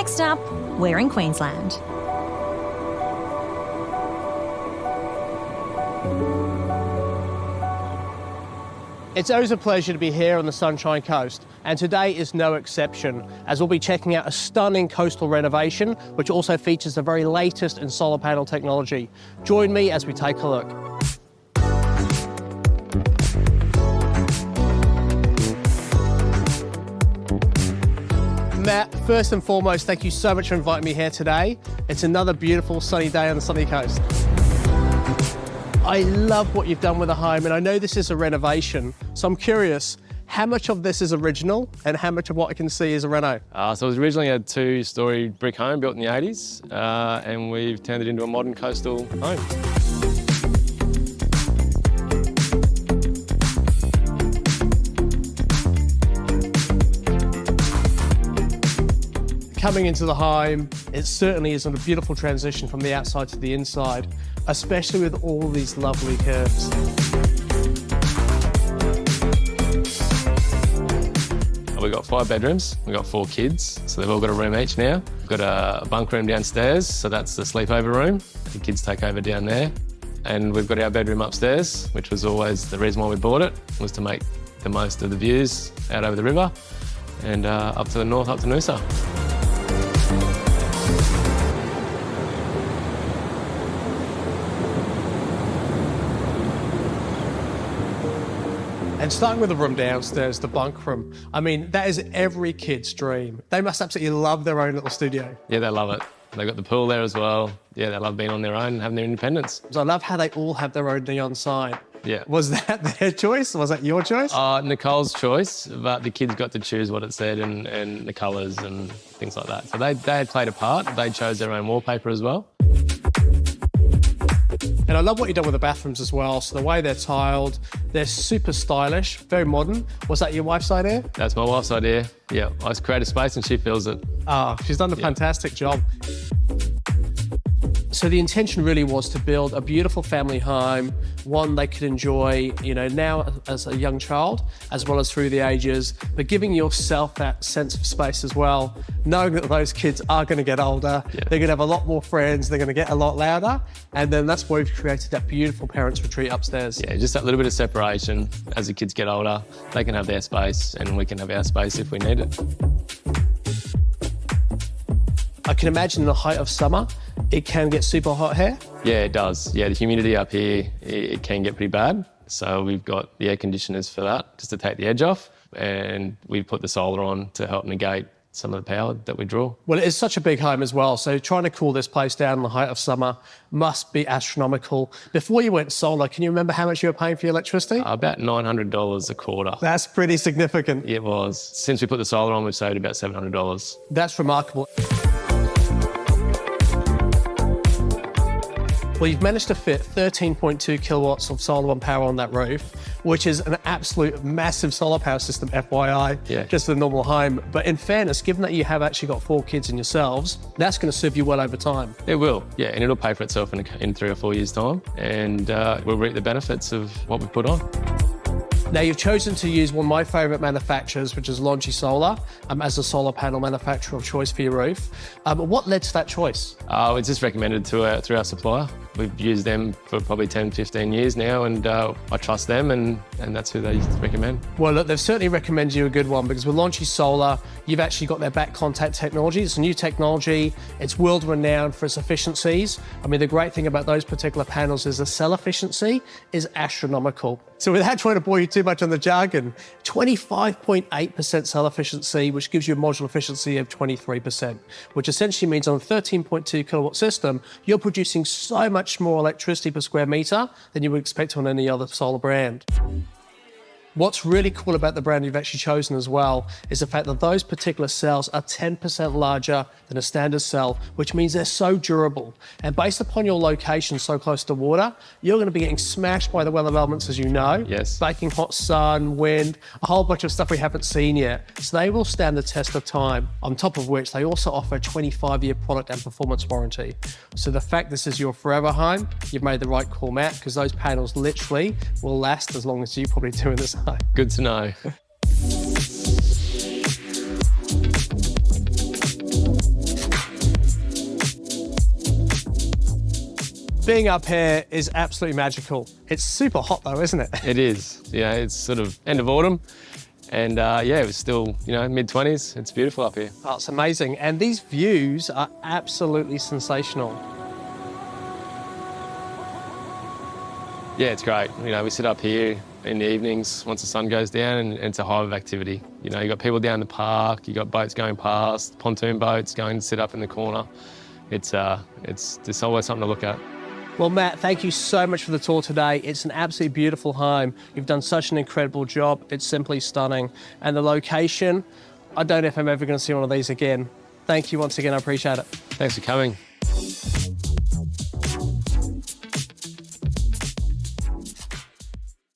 Next up, we're in Queensland. It's always a pleasure to be here on the Sunshine Coast, and today is no exception, as we'll be checking out a stunning coastal renovation, which also features the very latest in solar panel technology. Join me as we take a look. Matt, first and foremost, thank you so much for inviting me here today. It's another beautiful sunny day on the sunny coast. I love what you've done with the home, and I know this is a renovation, so I'm curious, how much of this is original and how much of what I can see is a reno? So it was originally a two-storey brick home built in the 80s, and we've turned it into a modern coastal home. Coming into the home, it certainly is a beautiful transition from the outside to the inside, especially with all these lovely curves. We've got 5 bedrooms, we've got 4 kids, so they've all got a room each now. We've got a bunk room downstairs, so that's the sleepover room. The kids take over down there. And we've got our bedroom upstairs, which was always the reason why we bought it, was to make the most of the views out over the river and up to the north, up to Noosa. And starting with the room downstairs, the bunk room, I mean, that is every kid's dream. They must absolutely love their own little studio. Yeah, they love it. They've got the pool there as well. Yeah, they love being on their own and having their independence. So I love how they all have their own neon sign. Yeah. Was that their choice? Was that your choice? Nicole's choice, but the kids got to choose what it said and the colours and things like that. So they had played a part. They chose their own wallpaper as well. And I love what you've done with the bathrooms as well. So the way they're tiled, they're super stylish, very modern. Was that your wife's idea? That's my wife's idea. Yeah, I just create a space and she fills it. Oh, she's done a fantastic job. So the intention really was to build a beautiful family home, one they could enjoy, you know, now as a young child, as well as through the ages, but giving yourself that sense of space as well, knowing that those kids are going to get older, they're going to have a lot more friends, they're going to get a lot louder, and then that's why we've created that beautiful parents' retreat upstairs. Yeah, just that little bit of separation. As the kids get older, they can have their space and we can have our space if we need it. I can imagine in the height of summer, it can get super hot here. Yeah, it does. Yeah, the humidity up here, it can get pretty bad. So we've got the air conditioners for that, just to take the edge off. And we put the solar on to help negate some of the power that we draw. Well, it's such a big home as well. So trying to cool this place down in the height of summer must be astronomical. Before you went solar, can you remember how much you were paying for your electricity? About $900 a quarter. That's pretty significant. It was. Since we put the solar on, we've saved about $700. That's remarkable. Well, you've managed to fit 13.2 kilowatts of solar on power on that roof, which is an absolute massive solar power system, FYI, just for the normal home. But in fairness, given that you have actually got 4 kids in yourselves, that's going to serve you well over time. It will, yeah, and it'll pay for itself in 3 or 4 years' time, and we'll reap the benefits of what we put on. Now, you've chosen to use one of my favourite manufacturers, which is LONGi Solar, as a solar panel manufacturer of choice for your roof. What led to that choice? It's just recommended through our supplier. We've used them for probably 10, 15 years now, and I trust them, and that's who they recommend. Well, look, they've certainly recommended you a good one, because with LONGi Solar, you've actually got their back contact technology. It's a new technology. It's world-renowned for its efficiencies. I mean, the great thing about those particular panels is the cell efficiency is astronomical. So without trying to bore you too much on the jargon, 25.8% cell efficiency, which gives you a module efficiency of 23%, which essentially means on a 13.2 kilowatt system, you're producing so much more electricity per square metre than you would expect on any other solar brand. What's really cool about the brand you've actually chosen as well is the fact that those particular cells are 10% larger than a standard cell, which means they're so durable. And based upon your location so close to water, you're going to be getting smashed by the weather elements, as you know. Yes. Baking hot sun, wind, a whole bunch of stuff we haven't seen yet. So they will stand the test of time. On top of which, they also offer a 25-year product and performance warranty. So the fact this is your forever home, you've made the right call, Matt, because those panels literally will last as long as you probably do in this home. Good to know. Being up here is absolutely magical. It's super hot though, isn't it? It is. Yeah, it's sort of end of autumn. And yeah, it was still, mid-20s. It's beautiful up here. Oh, it's amazing. And these views are absolutely sensational. Yeah, it's great. We sit up here in the evenings once the sun goes down and it's a hive of activity. You've got people down the park, you've got boats going past, pontoon boats going to sit up in the corner. It's just always something to look at. Well, Matt, thank you so much for the tour today. It's an absolutely beautiful home. You've done such an incredible job. It's simply stunning. And the location, I don't know if I'm ever going to see one of these again. Thank you once again. I appreciate it. Thanks for coming.